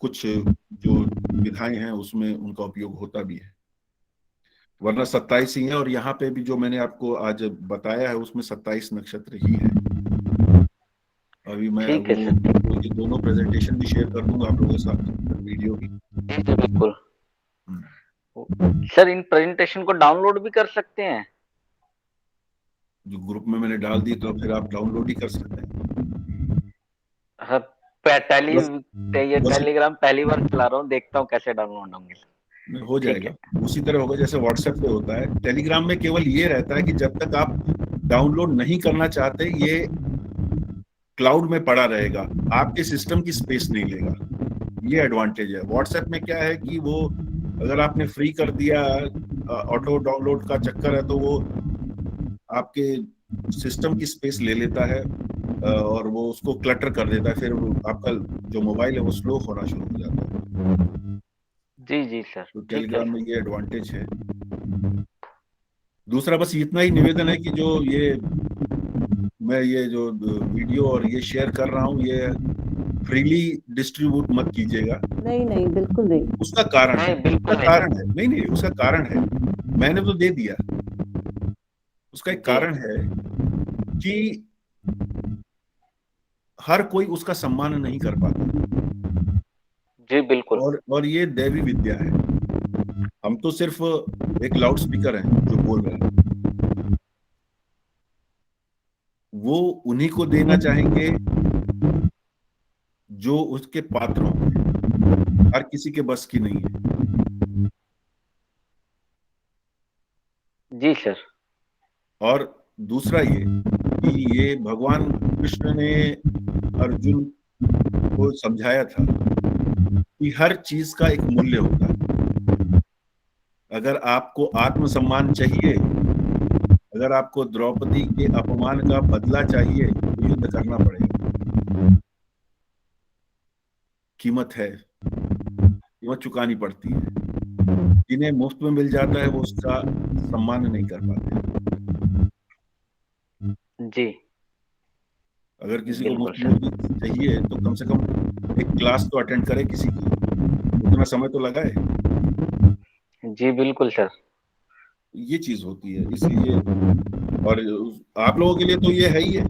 कुछ जो विधाएं हैं उसमें उनका उपयोग होता भी है, वरना 27 ही है। और यहाँ पे भी जो मैंने आपको आज बताया है उसमें 27 नक्षत्र ही है। अभी मैं वो ये दोनों प्रेजेंटेशन भी शेयर कर दूंगा आप लोगों के साथ, वीडियो भी। बिल्कुल सर, इन प्रेजेंटेशन को डाउनलोड भी कर सकते हैं? जो ग्रुप में मैंने डाल दी तो फिर आप डाउनलोड ही कर सकते हैं। हाँ, टेलीग्राम पहली बार चला रहा हूँ, देखता हूँ कैसे डाउनलोड होंगे। हो जाएगा, उसी तरह होगा जैसे व्हाट्सएप पे होता है। टेलीग्राम में केवल ये रहता है कि जब तक आप डाउनलोड नहीं करना चाहते ये क्लाउड में पड़ा रहेगा, आपके सिस्टम की स्पेस नहीं लेगा, ये एडवांटेज है। व्हाट्सएप में क्या है कि वो अगर आपने फ्री कर दिया, ऑटो डाउनलोड का चक्कर है, तो वो आपके सिस्टम की स्पेस ले लेता है और वो उसको क्लटर कर देता है, फिर आपका जो मोबाइल है वो स्लो होना शुरू हो जाता है। जी सर। तो टेलीग्राम में ये एडवांटेज है। दूसरा बस इतना ही निवेदन है कि जो ये मैं ये जो वीडियो और ये शेयर कर रहा हूँ ये फ्रीली डिस्ट्रीब्यूट मत कीजिएगा। नहीं बिल्कुल नहीं। उसका कारण है, नहीं उसका कारण है, मैंने तो दे दिया, उसका एक कारण है कि हर कोई उसका सम्मान नहीं कर पाता। जी बिल्कुल। और ये दैवी विद्या है, हम तो सिर्फ एक लाउड स्पीकर हैं जो बोल रहे हैं, वो उन्हीं को देना चाहेंगे जो उसके पात्र होंगे, हर किसी के बस की नहीं है। जी सर। और दूसरा ये कि ये भगवान कृष्ण ने अर्जुन को समझाया था कि हर चीज का एक मूल्य होता है। अगर आपको आत्मसम्मान चाहिए, अगर आपको द्रौपदी के अपमान का बदला चाहिए तो युद्ध करना पड़ेगा, कीमत है, कीमत चुकानी पड़ती है। जिन्हें मुफ्त में मिल जाता है वो उसका सम्मान नहीं कर पाते। जी, अगर किसी को मुफ्त में चाहिए तो कम से कम एक क्लास तो अटेंड करे, किसी की उतना समय तो लगाए। जी बिल्कुल सर। ये चीज होती है, इसलिए और आप लोगों के लिए तो ये है ही है,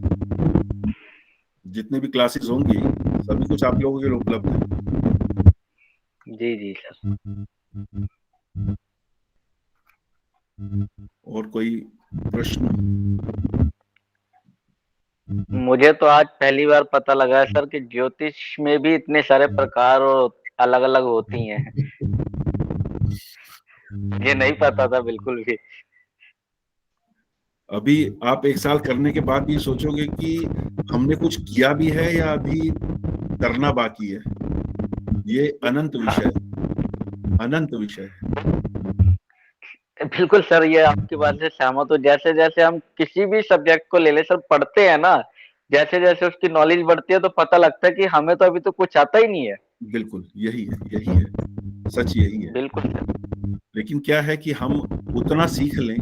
जितने भी क्लासेस होंगी सभी कुछ आप लोगों के लिए उपलब्ध है। जी सर। और कोई प्रश्न? मुझे तो आज पहली बार पता लगा है सर कि ज्योतिष में भी इतने सारे प्रकार और अलग अलग होती हैं। ये नहीं पता था बिल्कुल भी। अभी आप 1 साल करने के बाद भी सोचोगे कि हमने कुछ किया भी है या अभी करना बाकी है। ये अनंत विषय है। बिल्कुल सर, ये आपकी बात से सहमत हूँ। जैसे जैसे हम किसी भी सब्जेक्ट को ले ले सर, पढ़ते हैं ना, जैसे जैसे उसकी नॉलेज बढ़ती है तो पता लगता है कि हमें तो अभी तो कुछ आता ही नहीं है। बिल्कुल यही है, सच यही है। बिल्कुल सर। लेकिन क्या है कि हम उतना सीख लें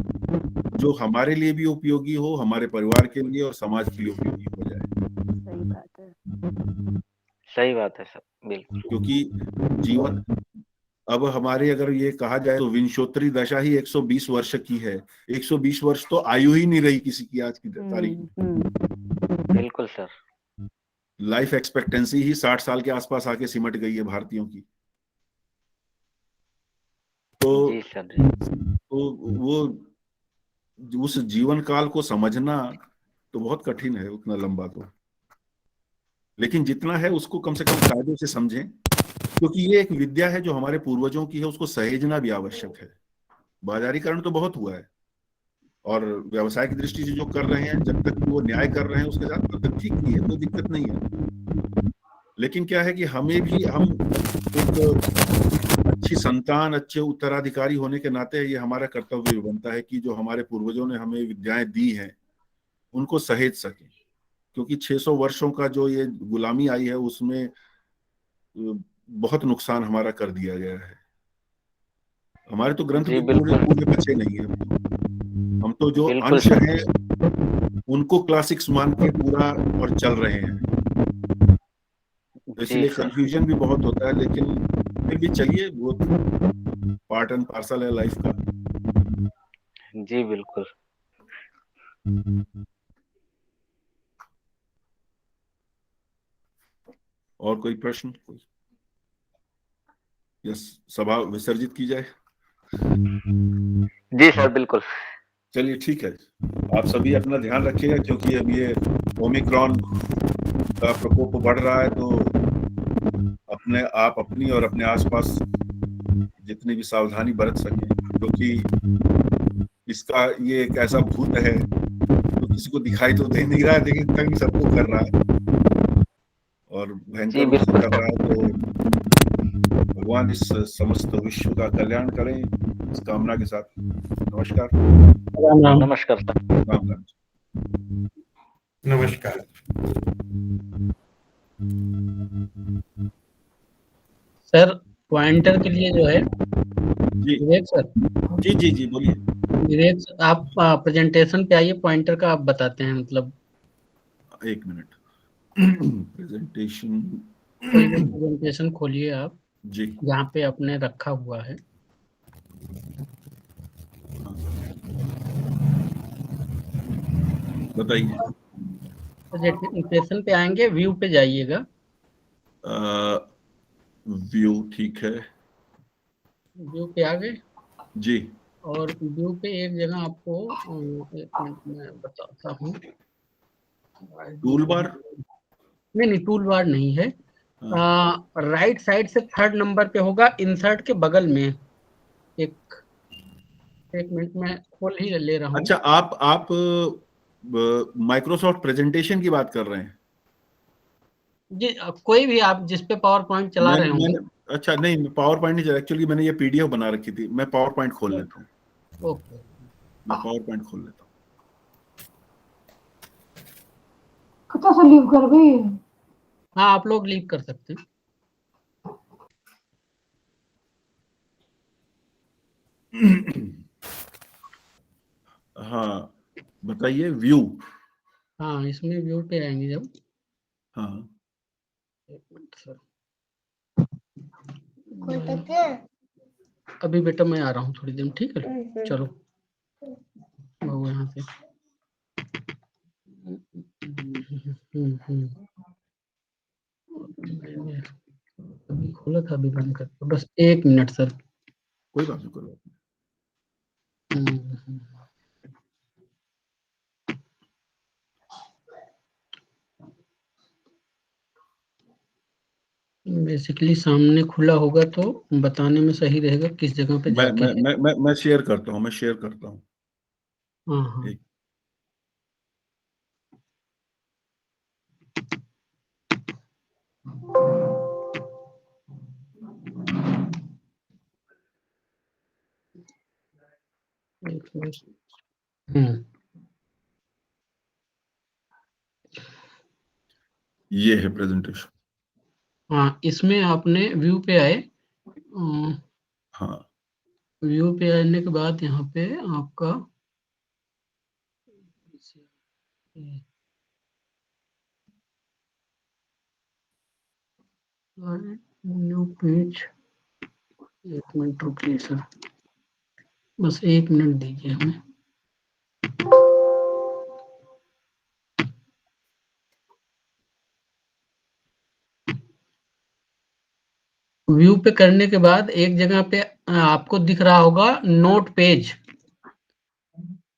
जो हमारे लिए भी उपयोगी हो, हमारे परिवार के लिए और समाज के लिए उपयोगी हो जाए। सही बात है। सही बात है सर, बिल्कुल। क्योंकि जीवन अब हमारे अगर ये कहा जाए तो विंशोत्तरी दशा ही 120 वर्ष की है। 120 वर्ष तो आयु ही नहीं रही किसी की आज की तारीख में। बिल्कुल सर। लाइफ एक्सपेक्टेंसी ही 60 साल के आसपास आके सिमट गई है भारतीयों की। जी सर जी। तो वो उस जीवन काल को समझना तो बहुत कठिन है, उतना लंबा तो। लेकिन जितना है उसको कम से कम कायदे से समझें, क्योंकि ये एक विद्या है जो हमारे पूर्वजों की है, उसको सहेजना भी आवश्यक है। बाजारीकरण तो बहुत हुआ है और व्यवसाय की दृष्टि से जो कर रहे हैं, जब तक वो न्याय कर रहे हैं उसके साथ तब तक ठीक ही है, कोई दिक्कत नहीं है। लेकिन क्या है कि हमें भी, हम एक अच्छी संतान, अच्छे उत्तराधिकारी होने के नाते ये हमारा कर्तव्य बनता है कि जो हमारे पूर्वजों ने हमें विद्याएं दी हैं उनको सहेज सकें। क्योंकि 600 वर्षों का जो ये गुलामी आई है उसमें बहुत नुकसान हमारा कर दिया गया है। हमारे तो ग्रंथ भी पूरे बचे नहीं है। हम तो जो अंश हैं उनको क्लासिक्स मान के पूरा और चल रहे हैं, इसलिए कंफ्यूजन भी बहुत होता है। लेकिन फिर भी चलिए, वो पार्ट एंड पार्सल है लाइफ का। जी बिल्कुल। और कोई प्रश्न? यस, सभा विसर्जित की जाए। जी सर बिल्कुल। चलिए ठीक है, आप सभी अपना ध्यान रखिएगा, क्योंकि अब ये ओमिक्रॉन का प्रकोप बढ़ रहा है, तो आप अपनी और अपने आसपास जितनी भी सावधानी बरत सकें, क्योंकि इसका ये एक ऐसा भूत है तो किसी को दिखाई तो दे नहीं रहा है, लेकिन तंग सबको कर रहा है और भयंकर रूप से कर रहा है। तो भगवान इस समस्त विश्व का कल्याण करें, इस कामना के साथ नमस्कार। नमस्कार नमस्कार। सर पॉइंटर के लिए जो है जी विवेक सर। जी बोलिए। विवेक सर, आप प्रेजेंटेशन पे आइए, पॉइंटर का आप बताते हैं, मतलब 1 मिनट। प्रेजेंटेशन खोलिए आप जी, जहाँ पे आपने रखा हुआ है। बताइए। प्रेजेंटेशन पे आएंगे, व्यू पे जाइएगा। व्यू, ठीक है, व्यू पे आ गए जी। और व्यू पे एक जगह आपको 1 मिनट में बताता हूँ। Tool bar? नहीं, टूल बार नहीं है। राइट साइड से 3rd नंबर पे होगा, इंसर्ट के बगल में। एक मिनट में खोल ही ले रहा हूँ। अच्छा, आप माइक्रोसॉफ्ट प्रेजेंटेशन की बात कर रहे हैं? जी, कोई भी आप जिस पे पावर पॉइंट चला रहे होंगे। अच्छा, नहीं, पावर पॉइंट नहीं, एक्चुअली मैंने ये पीडीएफ बना रखी थी। मैं पावर पॉइंट खोल लेता हूँ। ओके, मैं पावर पॉइंट खोल लेता हूँ। कहाँ से लीव कर गई? हाँ, आप लोग लीव कर सकते हैं। हाँ बताइए, व्यू। हाँ, इसमें व्यू पे आएंगे जब। हाँ, 1 मिनट सर, अभी बेटा मैं आ रहा हूँ थोड़ी देर में, ठीक है? चलो वो यहाँ से अभी खोला था, अभी बंद कर, बस 1 मिनट सर। कोई बात नहीं, कोई बात नहीं। बेसिकली सामने खुला होगा तो बताने में सही रहेगा किस जगह पे जाके। मैं शेयर करता हूँ। हाँ हाँ, ये है प्रेजेंटेशन। हाँ, इसमें आपने व्यू पे आए, हाँ व्यू पे आने के बाद यहाँ पे आपका न्यू पेज, 1 मिनट रुकिए सर, बस 1 मिनट दीजिए हमें। व्यू पे करने के बाद एक जगह पे आपको दिख रहा होगा note page.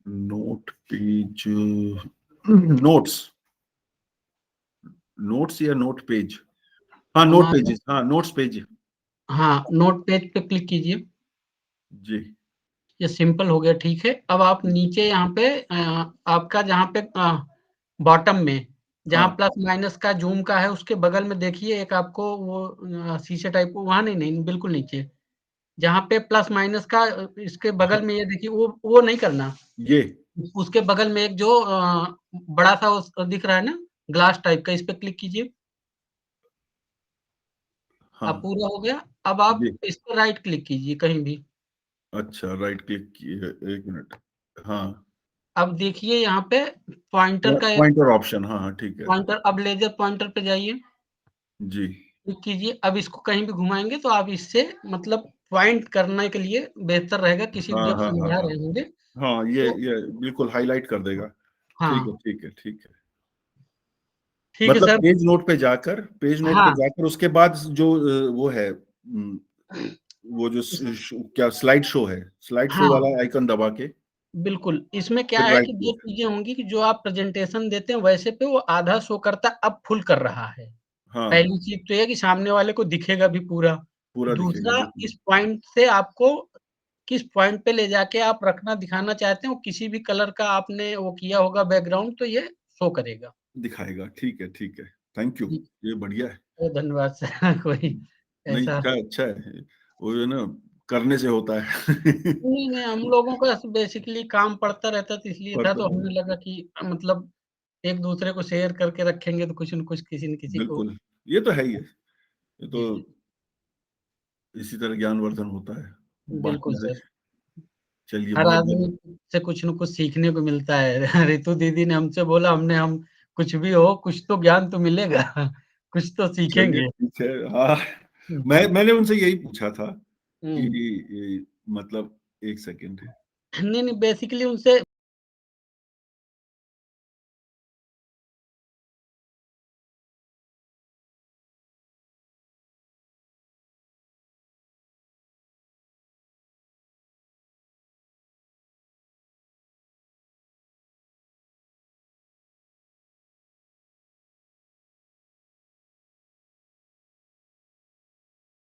Note page, notes, notes या नोट पेज? हाँ नोट पेजेस, हाँ नोट्स पेज। हाँ, नोट पेज पे क्लिक कीजिए। जी ये सिंपल हो गया, ठीक है। अब आप नीचे यहाँ पे आपका जहाँ पे बॉटम में जहाँ हाँ प्लस माइनस का जूम का है उसके बगल में देखिए एक आपको वो शीशे टाइप, वहाँ नहीं, बिल्कुल नीचे जहाँ पे प्लस माइनस का इसके बगल में ये देखिए, वो नहीं करना। ये उसके बगल में एक जो बड़ा सा दिख रहा है ना ग्लास टाइप का, इस पे क्लिक कीजिए। हाँ अब पूरा हो गया। अब आप जी, इस पर राइट क्लिक कीजिए कहीं भी। अच्छा राइट क्लिक किए, 1 मिनट। हाँ अब देखिए यहाँ पे पॉइंटर का एक पॉइंटर ऑप्शन, हाँ हाँ ठीक है पॉइंटर, अब लेजर पॉइंटर पे जाइए, जी। क्लिक कीजिए। अब इसको कहीं भी घुमाएंगे तो आप इससे मतलब पॉइंट करने के लिए बेहतर रहेगा, किसी को हाँ जब हाँ हाँ समझा हाँ रहे होंगे हाँ, तो। ये बिल्कुल हाईलाइट कर देगा। ठीक है हाँ, ठीक है ठीक है। ठीक है मतलब सर। पेज नोट पे जाकर, पेज नोट पे हाँ, जाकर उसके बाद जो वो है, वो जो क्या स्लाइड शो है, स्लाइड शो हाँ, वाला आइकन दबा के बिल्कुल। इसमें क्या फिर है राइट कि 2 क्लिक। चीजें होंगी कि जो आप प्रेजेंटेशन देते हैं वैसे पे वो आधा शो करता है, अब फुल कर रहा है। हाँ पहली चीज तो ये है कि सामने वाले को दिखेगा भी पूरा। पूरा दिखेगा दूसरा, बिल्कुल। इस पॉइंट से आपको किस पॉइंट पे ले जाके आप रखना दिखाना चाहते हैं, वो किसी भी कलर का आपने वो किया होगा बैकग्राउंड तो ये शो करेगा। दिखाएगा, ठीक है ठीक है। थैंक यू, जी, ये बढ़िया है। धन्यवाद सर। कोई नहीं ऐसा अच्छा अच्छा है, वो जो है ना करने से होता है। नहीं, हम लोगों का बेसिकली काम पड़ता रहता तो इसलिए था, पड़ता तो है, हमें लगा कि मतलब एक दूसरे को शेयर करके रखेंगे तो कुछ न कुछ किसी न किसी को। बिल्कुल। ये तो है ही है, ये तो जी, जी, इसी तरह ज्ञानवर्धन होता है, बिल्कुल बांटने से। सर। चलिए हर बहुत आदमी बहुत। से कुछ न कुछ सीखने को मिलता है। रितु दीदी ने हमसे बोला, हम कुछ भी हो, कुछ तो ज्ञान तो मिलेगा। कुछ तो चलिए सीखेंगे। ठीक है। हाँ जी। मैंने उनसे यही पूछा था कि हुँ। मतलब 1 सेकंड। नहीं, बेसिकली उनसे